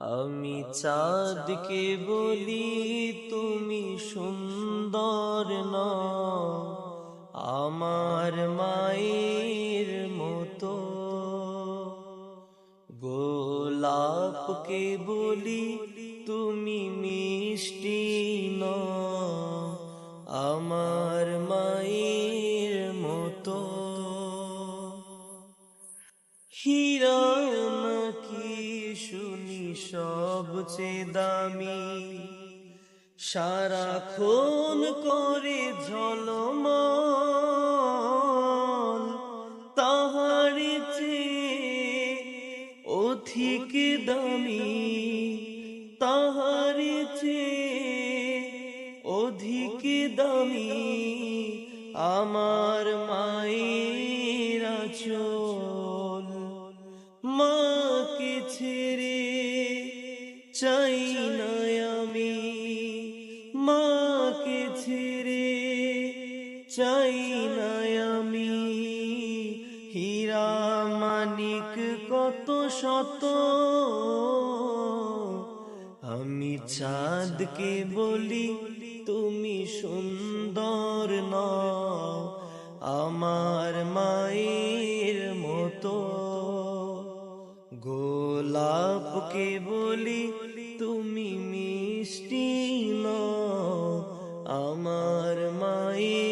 আমি চাঁদকে বলি তুমি সুন্দর নও, আমার মায়ের মতো। গোলাপকে বলি তুমি মিষ্টি নও, আমার মায়ের মতো। হীরা নাকি শুনি সবচেয়ে দামি, সারাক্ষণ করে ঝলমল, তাহার চেয়ে অধিক দামি, তাহার চেয়ে অধিক দামি আমার মায়ের আঁচল। মাকে ছেড়ে চাই না আমি, মাকে ছেড়ে চাই না আমি। হীরা মানিক কত শত, আমি চাঁদকে বলি তুমি সুন্দর নও, আমার মায়ের মতো। গোলাপকে বলি তুমি মিষ্টি নও, আমার মায়ের